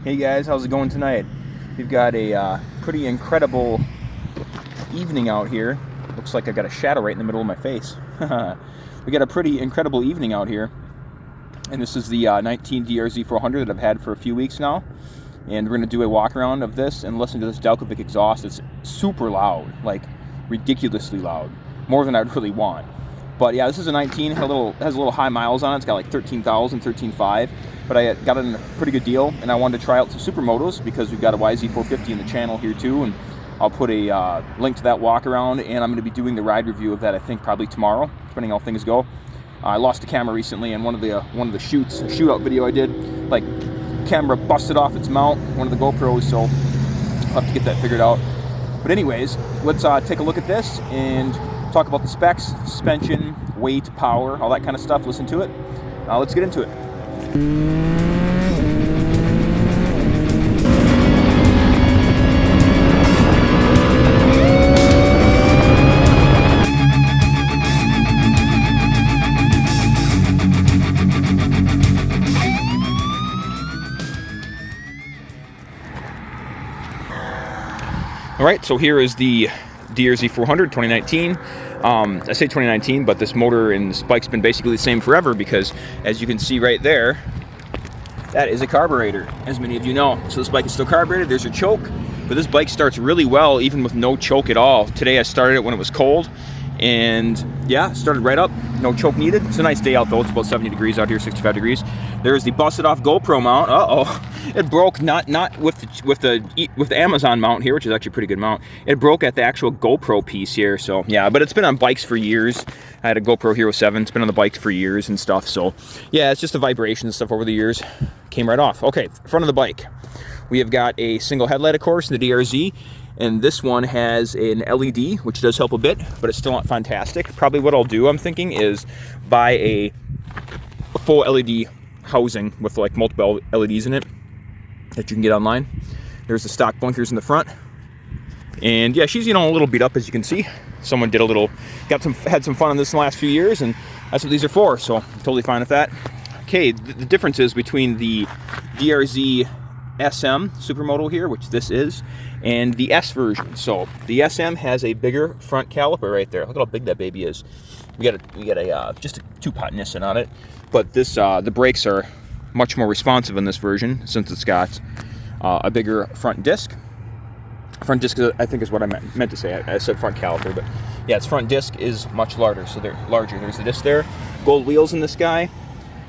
Hey guys, how's it going tonight? We've got a pretty incredible evening out here. Looks like I got a shadow right in the middle of my face. We got a pretty incredible evening out here. And this is the 19 DRZ400 that I've had for a few weeks now. And we're going to do a walk around of this and listen to this Delkevic exhaust. It's super loud, like ridiculously loud. More than I'd really want. But yeah, this is a 19, has a little high miles on it. It's got like 13,000, 13.5. But I got it in a pretty good deal, and I wanted to try out some supermotos because we've got a YZ450 in the channel here too, and I'll put a link to that walk around, and I'm going to be doing the ride review of that I think probably tomorrow, depending on how things go. I lost a camera recently, and one of the shoots, a shootout video I did, like camera busted off its mount, one of the GoPros, so I'll have to get that figured out. But anyways, let's take a look at this and talk about the specs, suspension, weight, power, all that kind of stuff. Listen to it. Let's get into it. All right, so here is the DRZ400 2019. I say 2019, but this motor and this bike's been basically the same forever because, as you can see right there, that is a carburetor, as many of you know. So this bike is still carbureted. There's your choke, but this bike starts really well even with no choke at all. Today I started it when it was cold, and yeah, started right up, no choke needed. It's a nice day out though. It's about 70 degrees out here, 65 degrees. There's the busted off GoPro mount. It broke not with the Amazon mount here, which is actually a pretty good mount. It broke at the actual GoPro piece here. So yeah, but it's been on bikes for years. I had a GoPro Hero 7. It's been on the bike for years and stuff. So yeah, it's just the vibration and stuff over the years. Came right off. Okay, front of the bike. We have got a single headlight, of course, in the DRZ. And this one has an LED, which does help a bit, but it's still not fantastic. Probably what I'll do, I'm thinking, is buy a full LED housing with like multiple LEDs in it that you can get online. There's the stock bunkers in the front. And yeah, she's, you know, a little beat up, as you can see. Someone did a little, had some fun on this in the last few years, and that's what these are for, so I'm totally fine with that. Okay, the difference is between the DRZ400 SM supermoto here, which this is, and the S version. So the SM has a bigger front caliper right there. Look at how big that baby is. We got a just a 2-pot Nissan on it, but this the brakes are much more responsive in this version since it's got a bigger front disc. Front disc, I think, is what I meant to say. I said front caliper, but yeah, its front disc is much larger. So they're larger. There's the disc there. Gold wheels in this guy.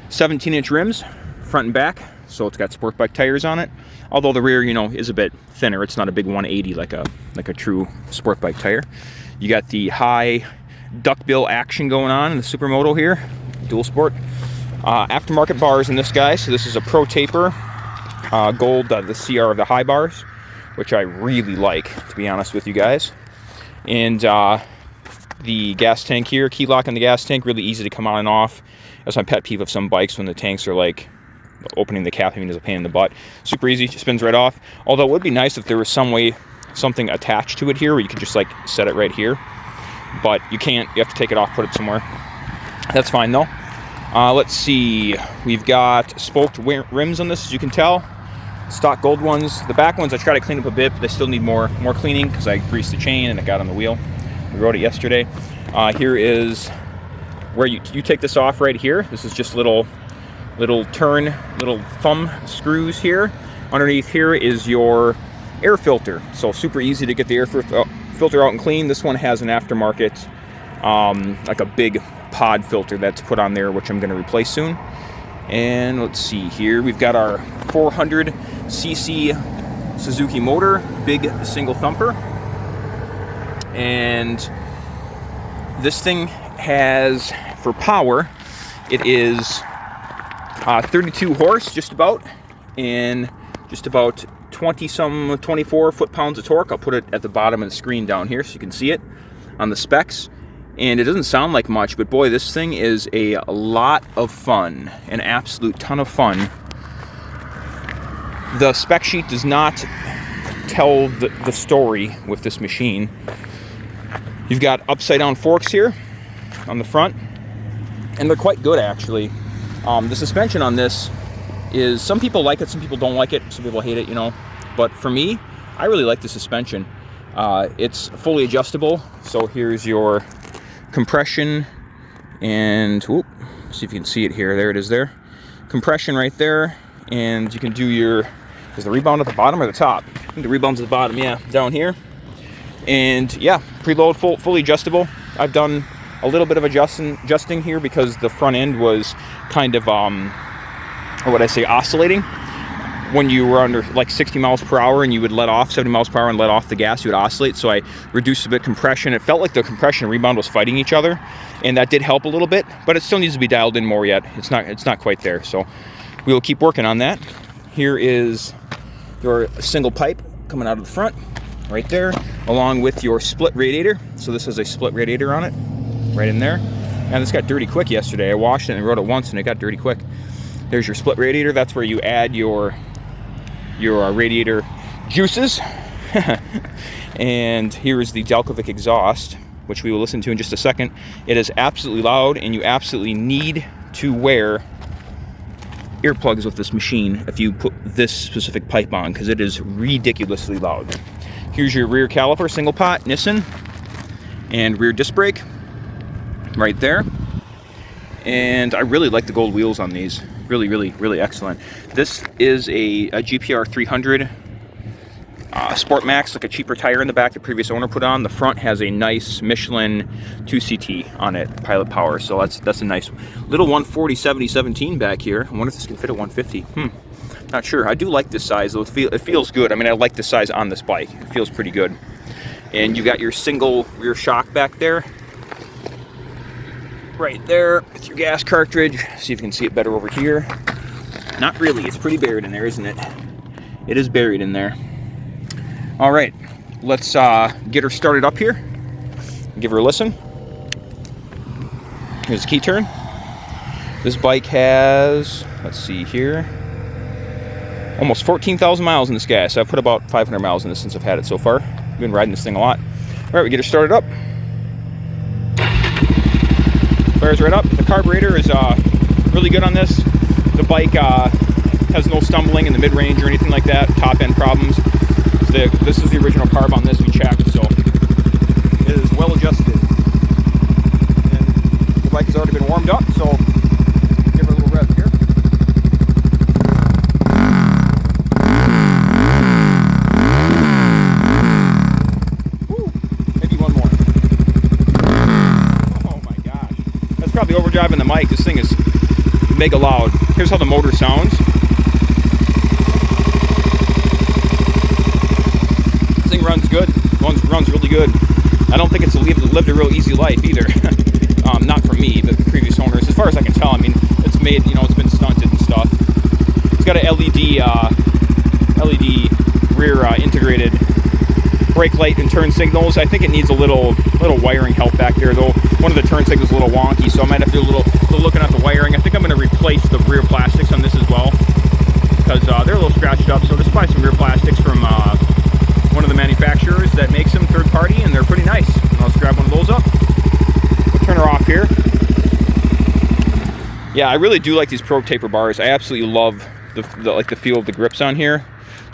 17-inch rims, front and back. So it's got sport bike tires on it. Although the rear, you know, is a bit thinner. It's not a big 180 like a true sport bike tire. You got the high duckbill action going on in the supermoto here, dual sport. Aftermarket bars in this guy. So this is a Protaper gold, the CR of the high bars, which I really like, to be honest with you guys. And the gas tank here, key lock on the gas tank, really easy to come on and off. That's my pet peeve of some bikes, when the tanks are like opening the cap, I mean, is a pain in the butt. Super easy, spins right off. Although it would be nice if there was some way, something attached to it here where you could just like set it right here. But you can't, you have to take it off, put it somewhere. That's fine though. Let's see, we've got spoked rims on this, as you can tell. Stock gold ones. The back ones I try to clean up a bit, but they still need more cleaning because I greased the chain and it got on the wheel. We rode it yesterday. Here is where you take this off right here. This is just little thumb screws here. Underneath here is your air filter. So super easy to get the air filter out and clean. This one has an aftermarket, like a big pod filter that's put on there, which I'm going to replace soon. And let's see here, we've got our 400cc Suzuki motor, big single thumper. And this thing has, for power, it is 32 horse, just about, and just about 24 foot-pounds of torque. I'll put it at the bottom of the screen down here so you can see it on the specs. And it doesn't sound like much, but boy, this thing is a lot of fun, an absolute ton of fun. The spec sheet does not tell the story with this machine. You've got upside-down forks here on the front, and they're quite good, actually. The suspension on this is some people like it, some people don't like it, some people hate it, you know. But for me, I really like the suspension. It's fully adjustable. So here's your compression and, whoop, see if you can see it here. There it is there. Compression right there. And you can do your, is the rebound at the bottom or the top? I think the rebound's at the bottom, yeah, down here. And yeah, preload, fully adjustable. I've done a little bit of adjusting here because the front end was kind of, oscillating. When you were under like 60 miles per hour and you would let off 70 miles per hour and let off the gas, you would oscillate. So I reduced a bit compression. It felt like the compression and rebound was fighting each other, and that did help a little bit, but it still needs to be dialed in more yet. It's not quite there. So we will keep working on that. Here is your single pipe coming out of the front right there, along with your split radiator. So this has a split radiator on it right in there. And this got dirty quick yesterday. I washed it and rode it once and it got dirty quick. There's your split radiator. That's where you add your radiator juices. And here is the Delkevic Exhaust, which we will listen to in just a second. It is absolutely loud, and you absolutely need to wear earplugs with this machine if you put this specific pipe on, because it is ridiculously loud. Here's your rear caliper, single pot, Nissan, and rear disc brake right there. And I really like the gold wheels on these. Really excellent. This is a GPR 300 Sport Max, like a cheaper tire in the back the previous owner put on. The front has a nice Michelin 2CT on it, Pilot Power. So that's a nice little 140/70/17 back here. I wonder if this can fit a 150. Not sure. I do like this size, though. It feels good. I mean, I like the size on this bike. It feels pretty good. And you got your single rear shock back there. Right there with your gas cartridge. See if you can see it better over here. Not really. It's pretty buried in there, isn't it? It is buried in there. All right. Let's get her started up here. Give her a listen. Here's the key turn. This bike has, let's see here, almost 14,000 miles in this gas. I've put about 500 miles in this since I've had it so far. I've been riding this thing a lot. All right, we get her started up. Fires right up. The carburetor is really good on this. The bike has no stumbling in the mid-range or anything like that. Top end problems. This is the original carb on this we checked, so it is well adjusted. And the bike has already been warmed up, so give her a little rev here. Woo. Maybe one more. Oh my gosh. That's probably overdriving the mic. This thing is mega loud. Here's how the motor sounds. This thing runs good. Runs really good. I don't think it's lived a real easy life either. Not for me, but the previous owners. As far as I can tell, I mean, it's made, you know, it's been stunted and stuff. It's got a LED rear integrated brake light and turn signals. I think it needs a little wiring help back there, though. One of the turn signals is a little wonky, so I might have to do a little looking at the wiring. I think I'm going to replace the rear plastics on this as well, because they're a little scratched up. So just buy some rear plastics from one of the manufacturers that makes them, third party, and they're pretty nice. I'll just grab one of those up. We'll turn her off here. Yeah, I really do like these Protaper bars. I absolutely love the feel of the grips on here.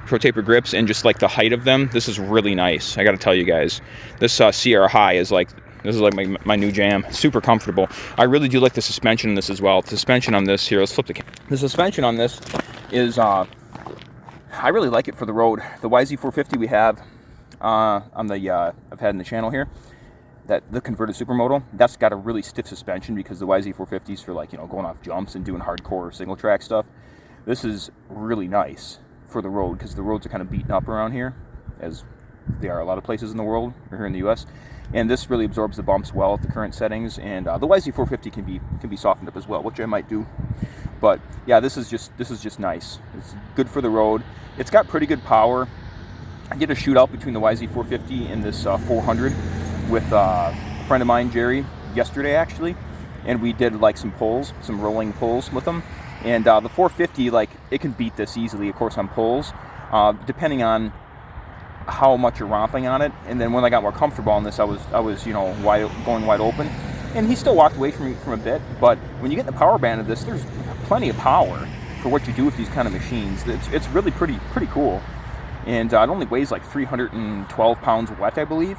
Protaper grips, and just like the height of them. This is really nice. I got to tell you guys, this Sierra High is like, this is like my new jam. Super comfortable. I really do like the suspension in this as well. The suspension on this here, let's flip the camera. The suspension on this is, I really like it for the road. The YZ450 we have on the I've had in the channel here, the converted supermoto, that's got a really stiff suspension because the YZ450 is for, like, you know, going off jumps and doing hardcore single track stuff. This is really nice for the road because the roads are kind of beaten up around here, as they are a lot of places in the world or here in the US. And this really absorbs the bumps well at the current settings. And the YZ450 can be softened up as well, which I might do. But yeah, this is just nice. It's good for the road. It's got pretty good power. I did a shootout between the YZ450 and this 400 with a friend of mine, Jerry, yesterday actually, and we did like some rolling pulls with them. And the 450, like, it can beat this easily, of course, on pulls, depending on how much you're romping on it. And then when I got more comfortable on this, I was you know, going wide open, and he still walked away from a bit. But when you get in the power band of this, there's plenty of power, for what you do with these kind of machines. It's really pretty cool. And it only weighs like 312 pounds wet, I believe.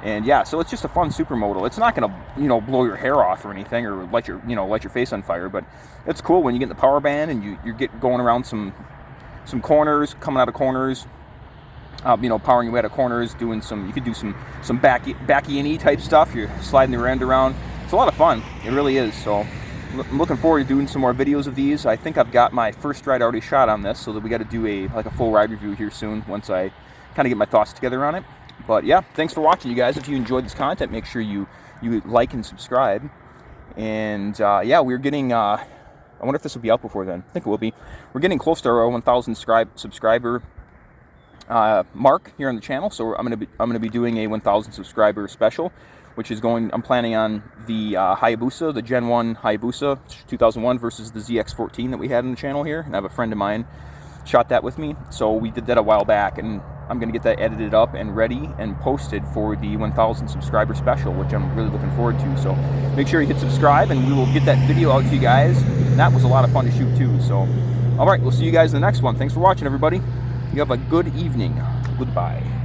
And yeah, so it's just a fun supermoto. It's not gonna, you know, blow your hair off or anything, or light your face on fire. But it's cool when you get in the power band and you get going around some corners, coming out of corners. You know, powering your way out of corners, doing you could do some backy and type stuff. You're sliding the rear end around. It's a lot of fun. It really is. So I'm looking forward to doing some more videos of these. I think I've got my first ride already shot on this, so that we got to do a full ride review here soon once I kind of get my thoughts together on it. But yeah, thanks for watching, you guys. If you enjoyed this content, make sure you like and subscribe. And yeah, we're getting. I wonder if this will be out before then. I think it will be. We're getting close to our 1,000 subscriber mark here on the channel, so I'm gonna be doing a 1,000 subscriber special, which is I'm planning on the Hayabusa, the Gen 1 Hayabusa 2001 versus the ZX14 that we had on the channel here, and I have a friend of mine shot that with me, so we did that a while back, and I'm gonna get that edited up and ready and posted for the 1,000 subscriber special, which I'm really looking forward to. So make sure you hit subscribe, and we will get that video out to you guys. And that was a lot of fun to shoot too. So all right, we'll see you guys in the next one. Thanks for watching, everybody. You have a good evening. Goodbye.